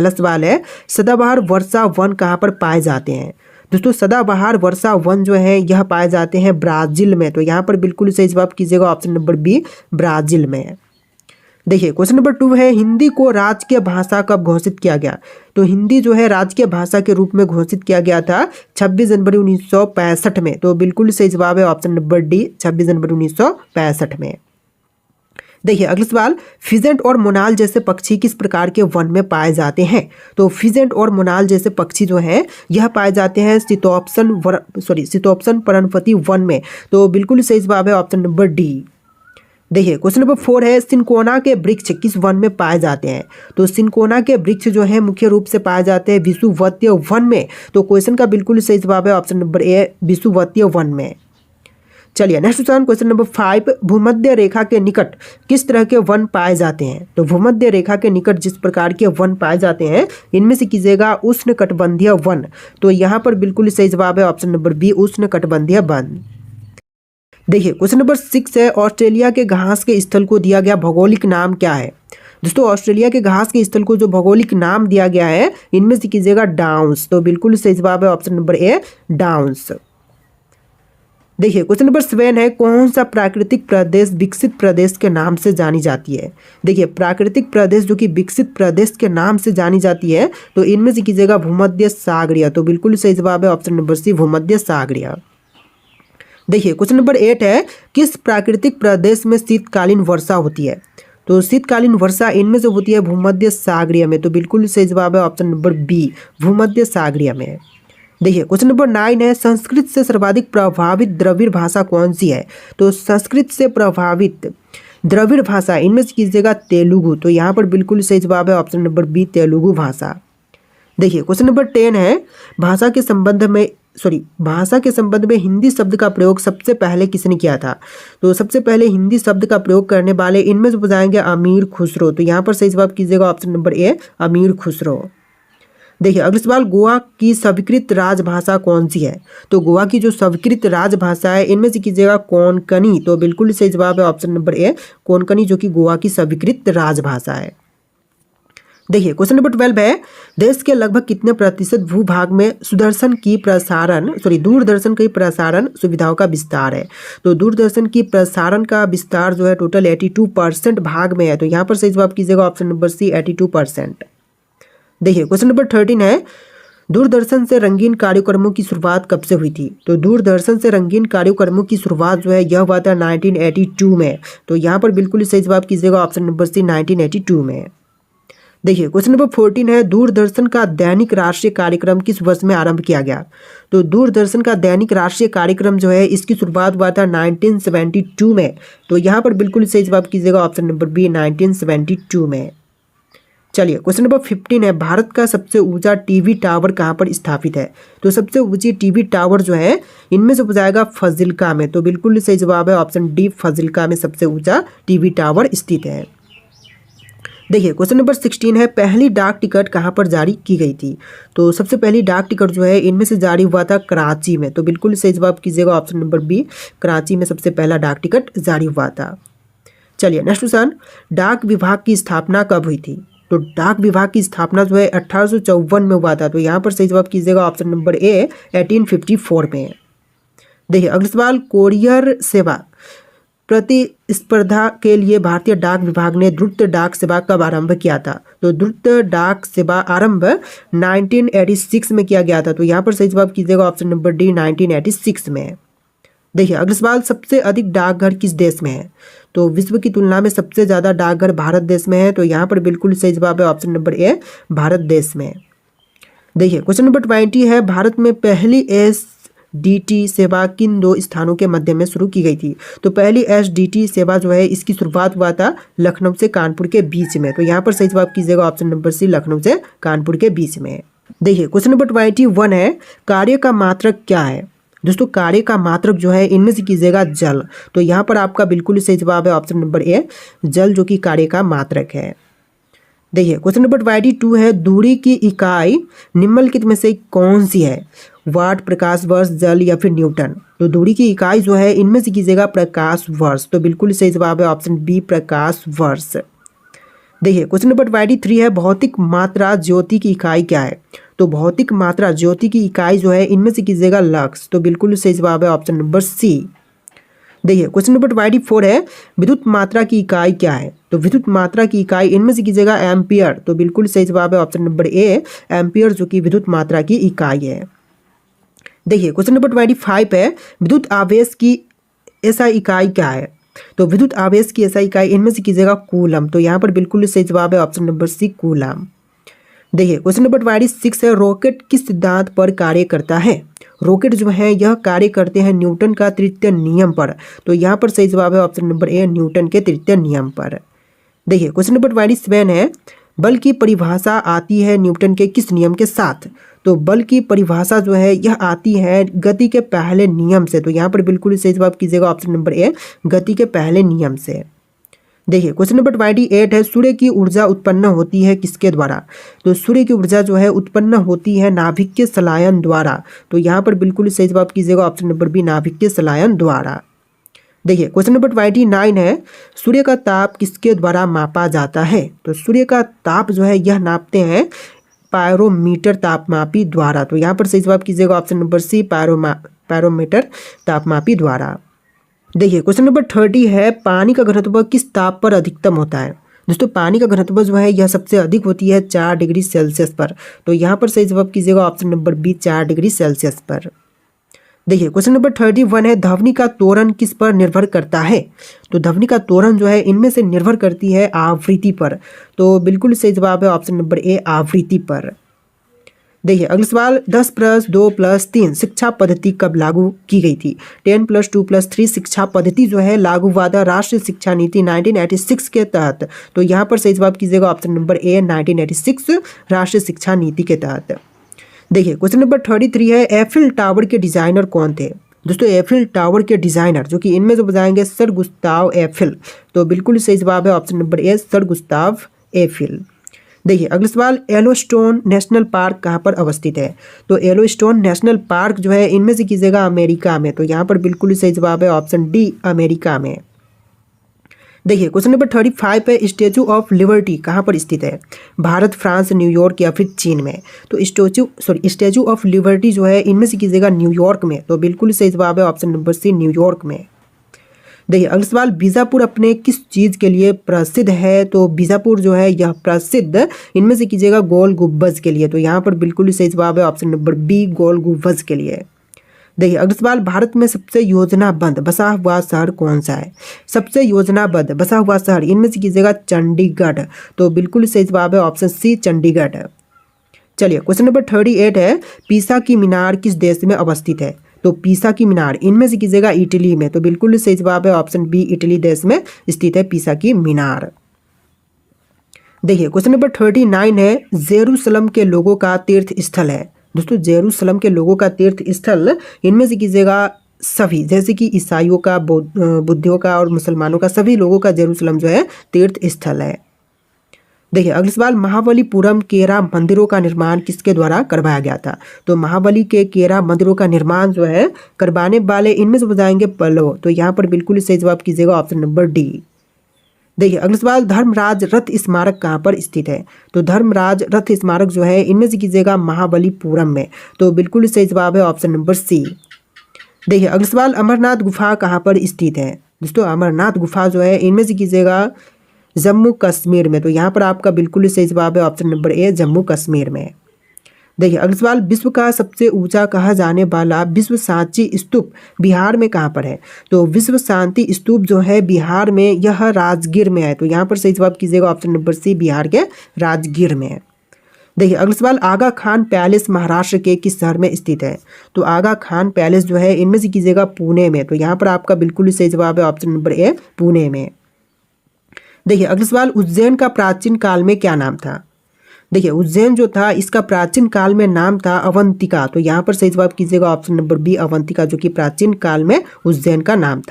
पहला सवाल है सदाबहार वर्षा वन कहाँ पर पाए जाते हैं। दोस्तों सदाबहार वर्षा वन जो है यह पाए जाते हैं ब्राजील में। तो यहाँ पर बिल्कुल सही जवाब कीजिएगा ऑप्शन नंबर बी, ब्राजील में। देखिए क्वेश्चन नंबर 2 है हिंदी को राजकीय भाषा कब घोषित किया गया। तो हिंदी जो है राजकीय भाषा के रूप में घोषित किया गया था 26 जनवरी 1965 में। तो बिल्कुल सही जवाब है ऑप्शन नंबर डी, 26 जनवरी 1965 में। देखिए अगला सवाल फिजेंट और मोनाल जैसे पक्षी किस प्रकार के वन में पाए जाते हैं। तो फिजेंट और मोनाल जैसे पक्षी जो हैं यह पाए जाते हैं शीतोष्ण पर्णपाती वन में। तो बिल्कुल सही जवाब है ऑप्शन नंबर डी। देखिए क्वेश्चन नंबर 4 है सिनकोना के वृक्ष किस वन में पाए जाते हैं। तो सिनकोना के वृक्ष जो है मुख्य रूप से पाए जाते हैं विषुवतीय वन में। तो क्वेश्चन का बिल्कुल सही जवाब है ऑप्शन नंबर ए, विषुवतीय वन में। चलिए नेक्स्ट क्वेश्चन नंबर 5 भूमध्य रेखा के निकट किस तरह के वन पाए जाते हैं। तो भूमध्य रेखा के निकट जिस प्रकार के वन पाए जाते हैं इनमें से कीजिएगा उष्णकटिबंधीय वन। तो यहाँ पर बिल्कुल सही जवाब है ऑप्शन नंबर बी, उष्णकटिबंधीय वन। देखिए क्वेश्चन नंबर 6 है ऑस्ट्रेलिया के घास के स्थल को दिया गया भौगोलिक नाम क्या है। दोस्तों ऑस्ट्रेलिया के घास के स्थल को जो भौगोलिक नाम दिया गया है इनमें से कीजिएगा डाउन्स। तो बिल्कुल सही जवाब है ऑप्शन नंबर ए, डाउन्स। देखिए क्वेश्चन नंबर 7 है कौन सा प्राकृतिक प्रदेश विकसित प्रदेश के नाम से जानी जाती है। देखिए प्राकृतिक प्रदेश जो कि विकसित प्रदेश के नाम से जानी जाती है तो इनमें से कीजिएगा भूमध्य सागरीय। तो बिल्कुल सही जवाब है ऑप्शन नंबर सी, भूमध्य सागरीय। देखिए क्वेश्चन नंबर 8 है किस प्राकृतिक प्रदेश में शीतकालीन वर्षा होती है। तो शीतकालीन वर्षा इनमें से होती है भूमध्य सागरीय में। तो बिल्कुल सही जवाब है ऑप्शन नंबर बी, भूमध्य सागरीय में। देखिए क्वेश्चन नंबर 9 है संस्कृत से सर्वाधिक प्रभावित द्रविड़ भाषा कौन सी है। तो संस्कृत से प्रभावित द्रविड़ भाषा इनमें से कीजिएगा तेलुगु। तो यहाँ पर बिल्कुल सही जवाब है ऑप्शन नंबर बी, तेलुगु भाषा। देखिए क्वेश्चन नंबर 10 है भाषा के संबंध में हिंदी शब्द का प्रयोग सबसे पहले किसने किया था। तो सबसे पहले हिंदी शब्द का प्रयोग करने वाले इनमें से बताएंगे अमीर खुसरो। तो यहाँ पर सही जवाब कीजिएगा ऑप्शन नंबर ए, अमीर खुसरो। देखिए अगला सवाल गोवा की स्वीकृत राजभाषा कौन सी है। तो गोवा की जो स्वीकृत राजभाषा है इनमें से कीजिएगा कोंकणी। तो बिल्कुल सही जवाब है ऑप्शन नंबर ए, कोंकणी जो कि गोवा की स्वीकृत राजभाषा है। देखिए क्वेश्चन नंबर 12 है देश के लगभग कितने प्रतिशत भूभाग में दूरदर्शन की प्रसारण सुविधाओं का विस्तार है। तो दूरदर्शन की प्रसारण का विस्तार जो है टोटल 82% भाग में है। तो यहाँ पर सही जवाब कीजिएगा ऑप्शन नंबर सी, 82%। देखिए क्वेश्चन नंबर 13 है दूरदर्शन से रंगीन कार्यक्रमों की शुरुआत कब से हुई थी। तो दूरदर्शन से रंगीन कार्यक्रमों की शुरुआत जो है यह हुआ था 1982 में। तो यहाँ पर बिल्कुल सही जवाब कीजिएगा ऑप्शन नंबर सी, 1982 में। देखिए क्वेश्चन नंबर 14 है दूरदर्शन का दैनिक राष्ट्रीय कार्यक्रम किस वर्ष में आरंभ किया गया। तो दूरदर्शन का दैनिक राष्ट्रीय कार्यक्रम जो है इसकी शुरुआत हुआ था 1972 में। तो यहाँ पर बिल्कुल सही जवाब कीजिएगा ऑप्शन नंबर बी, 1972 में। चलिए क्वेश्चन नंबर 15 है भारत का सबसे ऊंचा टीवी टावर कहाँ पर स्थापित है। तो सबसे ऊंची टीवी टावर जो है इनमें से बताएगा फजिल्का में। तो बिल्कुल सही जवाब है ऑप्शन डी, फजिल्का में सबसे ऊंचा टीवी टावर स्थित है। देखिए क्वेश्चन नंबर 16 है पहली डाक टिकट कहाँ पर जारी की गई थी। तो सबसे पहली डाक टिकट जो है इनमें से जारी हुआ था कराची में। तो बिल्कुल सही जवाब कीजिएगा ऑप्शन नंबर बी, कराची में सबसे पहला डाक टिकट जारी हुआ था। चलिए नेक्स्ट क्वेश्चन डाक विभाग की स्थापना कब हुई थी। तो डाक विभाग की स्थापना जो है 1854 में हुआ था। तो यहाँ पर सही जवाब कीजिएगा ऑप्शन नंबर ए, 1854 में। देखिए अगला सवाल कोरियर सेवा प्रतिस्पर्धा के लिए भारतीय डाक विभाग ने द्रुत डाक सेवा कब आरंभ किया था। तो द्रुत डाक सेवा आरंभ 1986 में किया गया था। तो यहाँ पर सही जवाब कीजिएगा ऑप्शन नंबर डी, 1986 में। देखिए अगला सवाल सबसे अधिक डाकघर किस देश में है। तो विश्व की तुलना में सबसे ज़्यादा डाकघर भारत देश में है। तो यहाँ पर बिल्कुल सही जवाब है ऑप्शन नंबर ए, भारत देश में। देखिए क्वेश्चन नंबर 20 है भारत में पहली SDT सेवा किन दो स्थानों के मध्य में शुरू की गई थी। तो पहली SDT सेवा जो है इसकी शुरुआत हुआ था लखनऊ से कानपुर के बीच में। तो यहाँ पर सही जवाब कीजिएगा ऑप्शन नंबर सी, लखनऊ से कानपुर के बीच में। देखिए क्वेश्चन नंबर 21 है कार्य का मात्रक क्या है। दोस्तों कार्य का मात्रक जो है इनमें से कीजिएगा जल। तो यहाँ पर आपका बिल्कुल सही जवाब है ऑप्शन नंबर ए, जल जो कि कार्य का मात्रक है। देखिए क्वेश्चन नंबर 22 है दूरी की इकाई निम्नलिखित में से कौन सी है। वाट, प्रकाश वर्ष, जल या फिर न्यूटन। तो दूरी की इकाई जो है इनमें से कीजिएगा प्रकाश वर्ष। तो बिल्कुल सही जवाब है ऑप्शन बी, प्रकाश वर्ष। देखिए क्वेश्चन नंबर 23 है, भौतिक मात्रा ज्योति की इकाई क्या है? तो भौतिक मात्रा ज्योति की इकाई जो है इनमें से कीजिएगा लक्स। तो बिल्कुल सही जवाब है ऑप्शन नंबर सी। देखिए क्वेश्चन नंबर 24 है, विद्युत मात्रा की इकाई क्या है? तो विद्युत मात्रा की इकाई इनमें से कीजिएगा एम्पियर। तो बिल्कुल सही जवाब है ऑप्शन नंबर ए, एम्पियर जो कि विद्युत मात्रा की इकाई है। देखिए क्वेश्चन नंबर 25 है, विद्युत आवेश की एसआई इकाई क्या है? तो विद्युत आवेश की एसआई इकाई इनमें से कीजिएगा कूलम। तो यहाँ पर बिल्कुल सही जवाब है ऑप्शन नंबर सी, कूलम। देखिए क्वेश्चन नंबर 26 है, रॉकेट किस सिद्धांत पर कार्य करता है? रॉकेट जो है यह कार्य करते हैं न्यूटन का तृतीय नियम पर। तो यहाँ पर सही जवाब है ऑप्शन नंबर ए, न्यूटन के तृतीय नियम पर। देखिए क्वेश्चन नंबर 27 है, बल की परिभाषा आती है न्यूटन के किस नियम के साथ? तो बल की परिभाषा जो है यह आती है गति के पहले नियम से। तो यहाँ पर बिल्कुल सही जवाब कीजिएगा ऑप्शन नंबर ए, गति के पहले नियम से। देखिए क्वेश्चन नंबर 28 है, सूर्य की ऊर्जा उत्पन्न होती है किसके द्वारा? तो सूर्य की ऊर्जा जो है उत्पन्न होती है नाभिक के संलयन द्वारा। तो यहाँ पर बिल्कुल सही जवाब कीजिएगा ऑप्शन नंबर बी, नाभिक के संलयन द्वारा। देखिए क्वेश्चन नंबर 29 है, सूर्य का ताप किसके द्वारा मापा जाता है? तो सूर्य का ताप जो है यह नापते हैं पायरोमीटर तापमापी द्वारा। तो यहाँ पर सही जवाब कीजिएगा ऑप्शन नंबर सी, पायरोमीटर तापमापी द्वारा। देखिए क्वेश्चन नंबर 30 है, पानी का घनत्व किस ताप पर अधिकतम होता है? दोस्तों पानी का घनत्व जो है यह सबसे अधिक होती है 4 डिग्री सेल्सियस पर। तो यहाँ पर सही जवाब कीजिएगा option number B, 4 degree Celsius पर। देखिए क्वेश्चन नंबर 31 है, ध्वनि का त्वरण किस पर निर्भर करता है? तो ध्वनि का त्वरण जो है इनमें से निर्भर करती है आवृत्ति पर। तो बिल्कुल सही जवाब है ऑप्शन नंबर ए, आवृत्ति पर। देखिए अगला सवाल, 10+2+3 शिक्षा पद्धति कब लागू की गई थी? 10+2+3 शिक्षा पद्धति जो है लागू हुआ था राष्ट्रीय शिक्षा नीति 1986 के तहत। तो यहाँ पर सही जवाब कीजिएगा ऑप्शन नंबर ए, 1986 राष्ट्रीय शिक्षा नीति के तहत। देखिए क्वेश्चन नंबर 33 है, एफिल टावर के डिजाइनर कौन थे? दोस्तों एफिल टावर के डिजाइनर जो कि इनमें से बताएंगे सर गुस्ताव एफिल। तो बिल्कुल सही जवाब है option number A, sir Gustav Eiffel. देखिए अगला सवाल, येलोस्टोन नेशनल पार्क कहाँ पर अवस्थित है? तो येलोस्टोन नेशनल पार्क जो है इनमें से कीजिएगा अमेरिका में। तो यहाँ पर बिल्कुल सही जवाब है ऑप्शन डी, अमेरिका में। देखिए क्वेश्चन नंबर 35 है, स्टैचू ऑफ लिबर्टी कहाँ पर स्थित है? भारत, फ्रांस, न्यूयॉर्क या फिर चीन में? तो स्टैचू ऑफ लिबर्टी जो है इनमें से कीजिएगा न्यूयॉर्क में। तो बिल्कुल सही जवाब है ऑप्शन नंबर सी, न्यूयॉर्क में। देखिए अगला सवाल, बीजापुर अपने किस चीज़ के लिए प्रसिद्ध है? तो बीजापुर जो है यह प्रसिद्ध इनमें से कीजिएगा गोल गुंबज के लिए। तो यहाँ पर बिल्कुल सही जवाब है ऑप्शन नंबर बी, गोल गुंबज के लिए। देखिए अगला सवाल, भारत में सबसे योजनाबद्ध बसा हुआ शहर कौन सा है? सबसे योजनाबद्ध बसा हुआ शहर इनमें से कीजिएगा चंडीगढ़। तो बिल्कुल सही जवाब है ऑप्शन सी, चंडीगढ़। चलिए क्वेश्चन नंबर 38 है, पीसा की मीनार किस देश में अवस्थित है? तो पीसा की मीनार इनमें से कीजिएगा इटली में। तो बिल्कुल सही जवाब है ऑप्शन बी, इटली देश में स्थित है पीसा की मीनार। देखिए क्वेश्चन नंबर 39 है, जेरूसलम के लोगों का तीर्थ स्थल है। दोस्तों जेरूसलम के लोगों का तीर्थ स्थल इनमें से कीजिएगा सभी, जैसे कि ईसाइयों का, बुद्धियों का और मुसलमानों का, सभी लोगों का जेरूसलम जो है तीर्थ स्थल है। देखिए अगला सवाल, महाबलीपुरम केरा मंदिरों का निर्माण किसके द्वारा करवाया गया था? तो महाबली के केरा मंदिरों का निर्माण जो है करवाने वाले इनमें से बताएंगे पल्लव। तो यहाँ पर बिल्कुल सही जवाब कीजिएगा ऑप्शन नंबर डी। देखिए अगला सवाल, धर्मराज रथ स्मारक कहाँ पर स्थित है? तो धर्मराज रथ स्मारक जो है इनमें से कीजिएगा महाबलीपुरम में। तो बिल्कुल सही जवाब है ऑप्शन नंबर सी। देखिए अगला सवाल, अमरनाथ गुफा कहाँ पर स्थित है? दोस्तों अमरनाथ गुफा जो है इनमें से कीजिएगा जम्मू कश्मीर में। तो यहाँ पर आपका बिल्कुल सही जवाब है option number A, Jammu Kashmir में। देखिए अगला सवाल, विश्व का सबसे ऊंचा कहा जाने वाला विश्व शांति स्तूप बिहार में कहाँ पर है? तो विश्व शांति स्तूप जो है बिहार में यह राजगीर में है। तो यहाँ पर सही जवाब कीजिएगा ऑप्शन नंबर सी, बिहार के राजगीर में। देखिए अगला सवाल, आगा खान पैलेस महाराष्ट्र के किस शहर में स्थित है? तो आगा खान पैलेस जो है इनमें से कीजिएगा पुणे में। तो यहाँ पर आपका बिल्कुल सही जवाब है ऑप्शन नंबर ए, पुणे में। देखिए अगला सवाल, उज्जैन का प्राचीन काल में क्या नाम था? देखिए उज्जैन जो था इसका प्राचीन काल में नाम था अवंतिका। तो यहाँ पर सही जवाब कीजिएगा ऑप्शन नंबर बी, अवंतिका, जो कि प्राचीन काल में उज्जैन का नाम था।